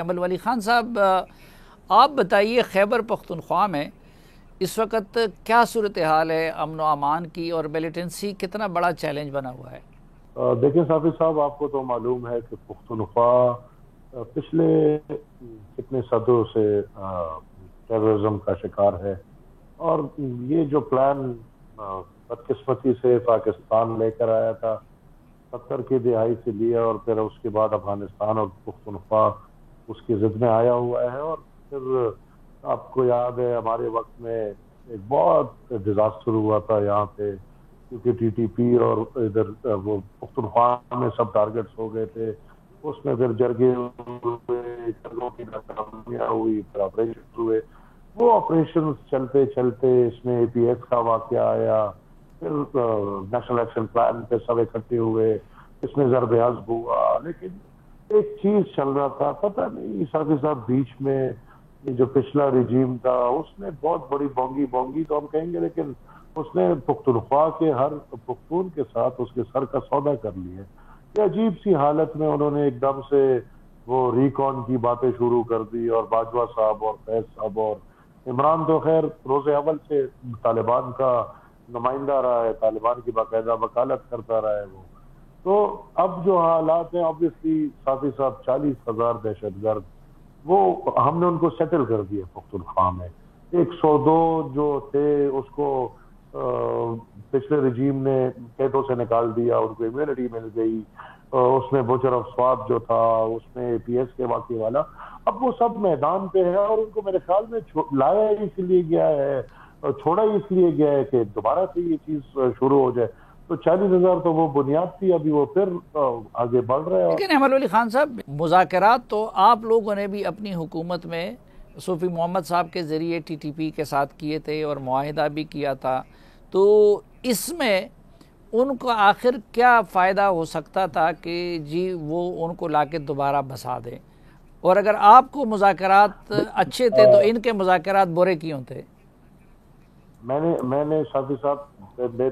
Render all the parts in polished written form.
کمل ولی خان صاحب، آپ بتائیے خیبر پختونخوا میں اس وقت کیا صورتحال ہے امن و امان کی، اور ملیٹنسی کتنا بڑا چیلنج بنا ہوا ہے؟ دیکھیں صافی صاحب، آپ کو تو معلوم ہے کہ پختونخوا پچھلے کتنے صدوں سے ٹیررزم کا شکار ہے، اور یہ جو پلان بدقسمتی سے پاکستان لے کر آیا تھا 70 کی دہائی سے لیا، اور پھر اس کے بعد افغانستان اور پختونخوا اس کی ضد میں آیا ہوا ہے. اور پھر آپ کو یاد ہے ہمارے وقت میں ایک بہت ڈیزاسٹر ہوا تھا یہاں پہ، کیونکہ ٹی ٹی پی اور ادھر وہ پختونخوا میں سب ٹارگٹس ہو گئے تھے. اس میں پھر جرگے ہوئے، جرگوں کی ناکامیاں ہوئی، پھر آپریشن ہوئے. وہ آپریشن چلتے چلتے اس میں اے پی ایس کا واقعہ آیا، پھر نیشنل ایکشن پلان پہ سب اکٹھے ہوئے، اس میں ضرب عضب ہوا. لیکن ایک چیز چل رہا تھا، پتہ نہیں ساتھی صاحب، بیچ میں یہ جو پچھلا رجیم تھا اس نے بہت بڑی بونگی تو ہم کہیں گے، لیکن اس نے پختونخوا کے ہر پختون کے ساتھ اس کے سر کا سودا کر لیا. یہ عجیب سی حالت میں انہوں نے ایک دم سے وہ ریکان کی باتیں شروع کر دی، اور باجوہ صاحب اور فیض صاحب اور عمران تو خیر روز اول سے طالبان کا نمائندہ رہا ہے، طالبان کی باقاعدہ وکالت کرتا رہا ہے وہ. تو اب جو حالات ہیں آبویسلی ساتھی صاحب 40,000 دہشت گرد، وہ ہم نے ان کو سیٹل کر دیا پختونخوا میں. 102 جو تھے اس کو پچھلے رجیم نے کیٹو سے نکال دیا، ان کو امیونٹی مل گئی. اس میں بوچر آف سواب جو تھا، اس میں اے پی ایس کے واقعے والا، اب وہ سب میدان پہ ہے. اور ان کو میرے خیال میں لایا اس لیے گیا ہے، چھوڑا اس لیے گیا ہے کہ دوبارہ سے یہ چیز شروع ہو جائے. تو 40,000 تو وہ بنیاد تھی، ابھی وہ پھر آگے بڑھ رہے ہیں. لیکن کمل ولی خان صاحب، مذاکرات تو آپ لوگوں نے بھی اپنی حکومت میں صوفی محمد صاحب کے ذریعے ٹی ٹی پی کے ساتھ کیے تھے اور معاہدہ بھی کیا تھا، تو اس میں ان کو آخر کیا فائدہ ہو سکتا تھا کہ جی وہ ان کو لا کے دوبارہ بسا دیں؟ اور اگر آپ کو مذاکرات اچھے تھے تو ان کے مذاکرات برے کیوں تھے؟ میں نے شافی صاحب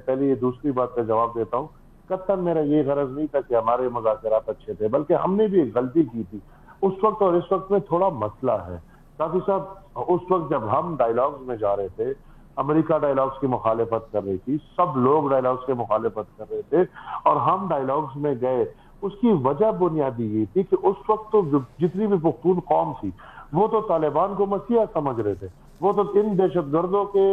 پہلے یہ دوسری بات کا جواب دیتا ہوں. قطعاً میرا یہ غرض نہیں تھا کہ ہمارے مذاکرات اچھے تھے، بلکہ ہم نے بھی ایک غلطی کی تھی. اس وقت اور اس وقت میں تھوڑا مسئلہ ہے شافی صاحب. اس وقت جب ہم ڈائیلاگز میں جا رہے تھے، امریکہ ڈائیلاگز کی مخالفت کر رہی تھی، سب لوگ ڈائیلاگز کی مخالفت کر رہے تھے، اور ہم ڈائیلاگز میں گئے. اس کی وجہ بنیادی یہ تھی کہ اس وقت تو جتنی بھی پختون قوم تھی وہ تو طالبان کو مسیحا سمجھ رہے تھے، وہ تو ان دہشت گردوں کے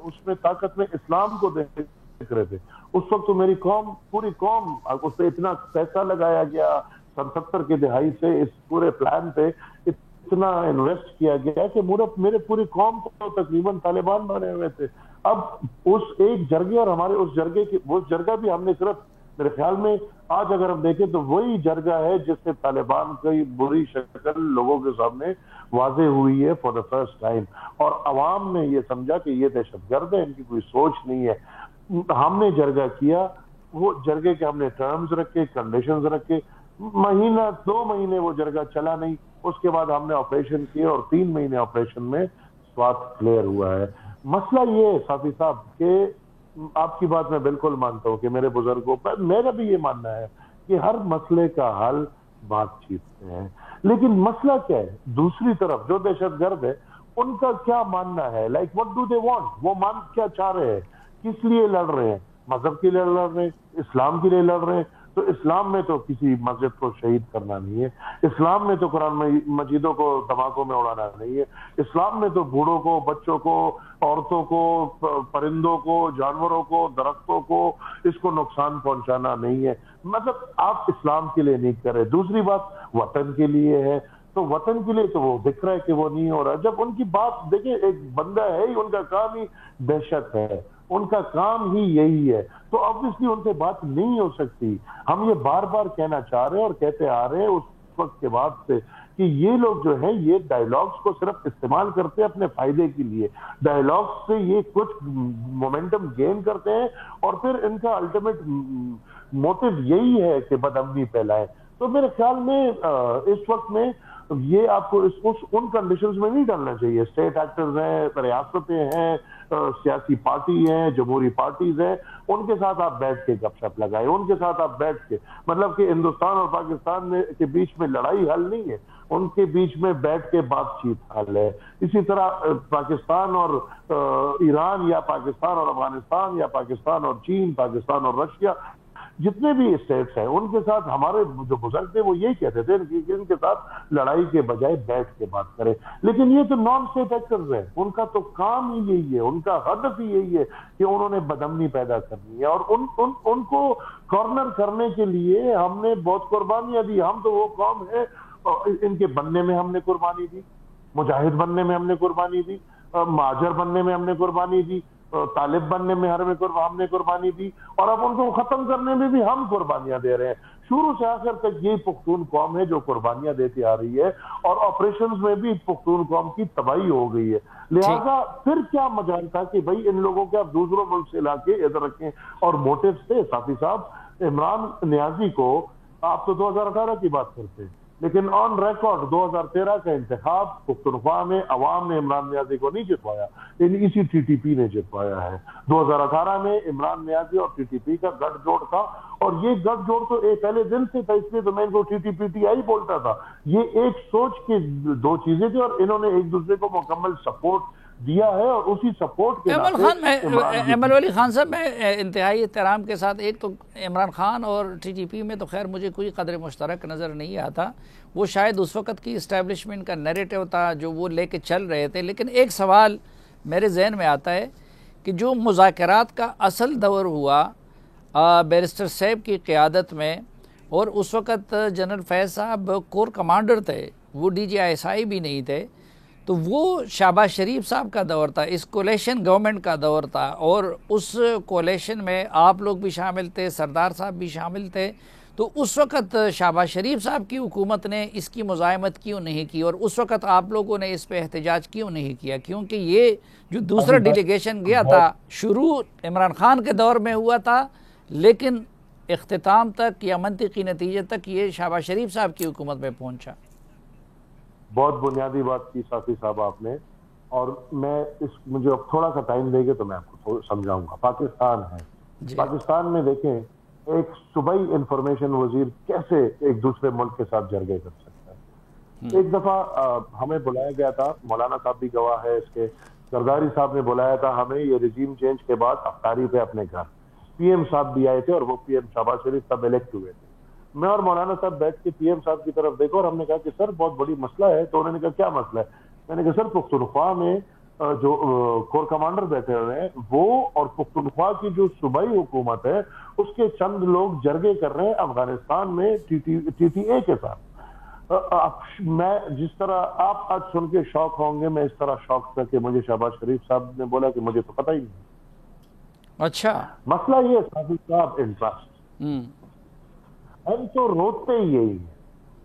اس میں طاقت میں اسلام کو دیکھ رہے تھے. اس وقت تو میری قوم، پوری قوم، اس پہ اتنا پیسہ لگایا گیا 70 کی دہائی سے، اس پورے پلان پہ اتنا انویسٹ کیا گیا کہ میرے پوری قوم تو تقریباً طالبان بنے ہوئے تھے. اب اس ایک جرگے اور ہمارے اس جرگے کی، وہ جرگہ بھی ہم نے صرف میرے خیال میں آج اگر ہم دیکھیں تو وہی جرگہ ہے جس سے طالبان کی بری شکل لوگوں کے سامنے واضح ہوئی ہے فار دا فرسٹ ٹائم، اور عوام نے یہ سمجھا کہ یہ دہشت گرد ہے، ان کی کوئی سوچ نہیں ہے. ہم نے جرگہ کیا، وہ جرگے کے ہم نے ٹرمز رکھے، کنڈیشنز رکھے. مہینہ 2 مہینے وہ جرگہ چلا نہیں، اس کے بعد ہم نے آپریشن کیے، اور 3 مہینے آپریشن میں سوات کلیئر ہوا ہے. مسئلہ یہ ہے صافی صاحب کہ آپ کی بات میں بالکل مانتا ہوں کہ میرے بزرگوں پر، میرا بھی یہ ماننا ہے کہ ہر مسئلے کا حل بات چیت سے ہے. لیکن مسئلہ کیا ہے؟ دوسری طرف جو دہشت گرد ہے ان کا کیا ماننا ہے؟ Like what do they want? وہ کیا چاہ رہے ہیں؟ کس لیے لڑ رہے ہیں؟ مذہب کے لیے لڑ رہے ہیں، اسلام کے لیے لڑ رہے ہیں. تو اسلام میں تو کسی مسجد کو شہید کرنا نہیں ہے، اسلام میں تو قرآن مجیدوں کو دھماکوں میں اڑانا نہیں ہے، اسلام میں تو بوڑھوں کو، بچوں کو، عورتوں کو، پرندوں کو، جانوروں کو، درختوں کو اس کو نقصان پہنچانا نہیں ہے. مطلب آپ اسلام کے لیے نہیں کر رہے. دوسری بات وطن کے لیے ہے، تو وطن کے لیے تو وہ دکھ رہا ہے کہ وہ نہیں ہو رہا. جب ان کی بات دیکھیں، ایک بندہ ہے ہی، ان کا کام ہی دہشت ہے، ان کا کام ہی یہی ہے، تو obviously ان سے بات نہیں ہو سکتی. ہم یہ بار بار کہنا چاہ رہے ہیں اور کہتے آ رہے ہیں اس وقت کے بعد سے کہ یہ لوگ جو ہیں یہ ڈائیلاگز کو صرف استعمال کرتے ہیں اپنے فائدے کے لیے. ڈائیلاگز سے یہ کچھ مومنٹم گین کرتے ہیں، اور پھر ان کا الٹیمیٹ موٹیو یہی ہے کہ بد امنی پھیلائے. تو میرے خیال میں اس وقت میں یہ آپ کو ان کنڈیشنز میں نہیں ڈالنا چاہیے. اسٹیٹ ایکٹرز ہیں، ریاستیں ہیں، سیاسی پارٹی ہیں، جمہوری پارٹیز ہیں، ان کے ساتھ آپ بیٹھ کے گپ شپ لگائیں، ان کے ساتھ آپ بیٹھ کے، مطلب کہ ہندوستان اور پاکستان کے بیچ میں لڑائی حل نہیں ہے، ان کے بیچ میں بیٹھ کے بات چیت حل ہے. اسی طرح پاکستان اور ایران، یا پاکستان اور افغانستان، یا پاکستان اور چین، پاکستان اور رشیا، جتنے بھی اسٹیٹس ہیں ان کے ساتھ ہمارے جو بزرگ تھے وہ یہی کہتے تھے کہ ان کے ساتھ لڑائی کے بجائے بیٹھ کے بات کریں. لیکن یہ تو نان اسٹیٹ ایکٹرز ہیں، ان کا تو کام ہی یہی ہے، ان کا ہدف ہی یہی ہے کہ انہوں نے بدامنی پیدا کرنی ہے، اور ان کو کارنر کرنے کے لیے ہم نے بہت قربانیاں دی. ہم تو وہ قوم ہے، ان کے بننے میں ہم نے قربانی دی، مجاہد بننے میں ہم نے قربانی دی، مہاجر بننے میں ہم نے قربانی دی، طالب بننے میں ہم نے قربانی دی، اور اب ان کو ختم کرنے میں بھی ہم قربانیاں دے رہے ہیں. شروع سے آخر تک یہ پختون قوم ہے جو قربانیاں دیتی آ رہی ہے، اور آپریشنز میں بھی پختون قوم کی تباہی ہو گئی ہے. لہذا پھر کیا مجال تھا کہ بھائی ان لوگوں کے آپ دوسروں ملک سے لا کے ادھر رکھیں. اور موٹیوز تھے صافی صاحب، عمران نیازی کو آپ تو 2018 کی بات کرتے ہیں، لیکن آن ریکارڈ 2013 کا انتخاب پختونخوا میں عوام نے عمران نیازی کو نہیں جتوایا، یعنی اسی ٹی ٹی پی نے جتوایا ہے. 2018 میں عمران نیازی اور ٹی ٹی پی کا گٹھ جوڑ تھا، اور یہ گٹھ جوڑ تو پہلے دن سے تھا، اس لیے تو میں ان کو T T P T I بولتا تھا. یہ ایک سوچ کی دو چیزیں تھیں، اور انہوں نے ایک دوسرے کو مکمل سپورٹ دیا ہے، اور اسی سپورٹ کے ایمل ولی خان صاحب، میں انتہائی احترام کے ساتھ، ایک تو عمران خان اور ٹی ٹی پی میں تو خیر مجھے کوئی قدر مشترک نظر نہیں آتا، وہ شاید اس وقت کی اسٹیبلشمنٹ کا نیریٹو تھا جو وہ لے کے چل رہے تھے. لیکن ایک سوال میرے ذہن میں آتا ہے کہ جو مذاکرات کا اصل دور ہوا بیرسٹر صاحب کی قیادت میں، اور اس وقت جنرل فیض صاحب کور کمانڈر تھے، وہ D G I S I بھی نہیں تھے، تو وہ شہباز شریف صاحب کا دور تھا، اس کولیشن گورنمنٹ کا دور تھا، اور اس کولیشن میں آپ لوگ بھی شامل تھے، سردار صاحب بھی شامل تھے. تو اس وقت شہباز شریف صاحب کی حکومت نے اس کی مزاحمت کیوں نہیں کی، اور اس وقت آپ لوگوں نے اس پہ احتجاج کیوں نہیں کیا؟ کیونکہ یہ جو دوسرا ڈیلیگیشن گیا تھا شروع عمران خان کے دور میں ہوا تھا، لیکن اختتام تک یا منطقی نتیجے تک یہ شہباز شریف صاحب کی حکومت میں پہنچا. بہت بنیادی بات کی صافی صاحب آپ نے، اور میں مجھے اب تھوڑا سا ٹائم دے گے تو میں آپ کو سمجھاؤں گا. پاکستان ہے، پاکستان میں دیکھیں ایک صوبائی انفارمیشن وزیر کیسے ایک دوسرے ملک کے ساتھ جرگے کر سکتا ہے. ایک دفعہ ہمیں بلایا گیا تھا، مولانا صاحب بھی گواہ ہے اس کے، زرداری صاحب نے بلایا تھا ہمیں یہ رجیم چینج کے بعد افطاری پہ اپنے گھر. پی ایم صاحب بھی آئے تھے، اور وہ پی ایم شہباز شریف صاحب الیکٹ ہوئے تھے. میں اور مولانا صاحب بیٹھ کے پی ایم صاحب کی طرف دیکھا، اور ہم نے کہا کہ سر بہت بڑی مسئلہ ہے. تو انہوں نے کہا کیا مسئلہ ہے؟ میں نے کہا سر پختونخوا میں جو کور کمانڈر بیٹھے ہوئے ہیں وہ، اور پختونخوا کی جو صوبائی حکومت ہے اس کے چند لوگ جرگے کر رہے ہیں افغانستان میں ٹی ٹی اے کے ساتھ. میں جس طرح آپ آج سن کے شوق ہوں گے، میں اس طرح شوق تھا کہ مجھے شہباز شریف صاحب نے بولا کہ مجھے تو پتہ ہی نہیں. اچھا، مسئلہ یہ ہے صاحب انٹرسٹ، ہم تو روتے ہی یہی ہے.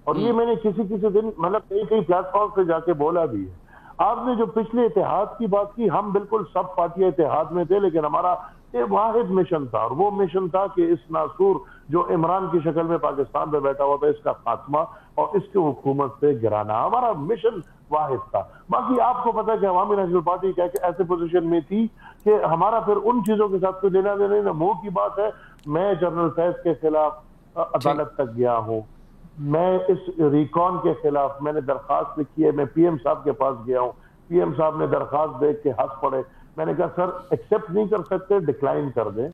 اور یہ میں نے کسی دن مطلب کئی پلیٹ فارم پہ جا کے بولا بھی ہے. آپ نے جو پچھلے اتحاد کی بات کی، ہم بالکل سب پارٹیاں اتحاد میں تھے، لیکن ہمارا ایک واحد مشن تھا، اور وہ مشن تھا کہ اس ناسور جو عمران کی شکل میں پاکستان پہ بیٹھا ہوا تھا اس کا خاتمہ اور اس کی حکومت سے گرانا. ہمارا مشن واحد تھا. باقی آپ کو پتا ہے کہ عوامی نیشنل پارٹی کیا کہ ایسے پوزیشن میں تھی کہ ہمارا پھر ان چیزوں کے ساتھ کوئی لینا دینا نہیں. منہ کی بات ہے، میں جنرل فیض کے خلاف عدالت تک گیا ہوں، میں اس ریکان کے خلاف میں نے درخواست لکھی ہے، میں پی ایم صاحب کے پاس گیا ہوں، پی ایم صاحب نے درخواست دیکھ کے ہنس پڑے. میں نے کہا سر ایکسیپٹ نہیں کر سکتے، ڈکلائن کر دیں.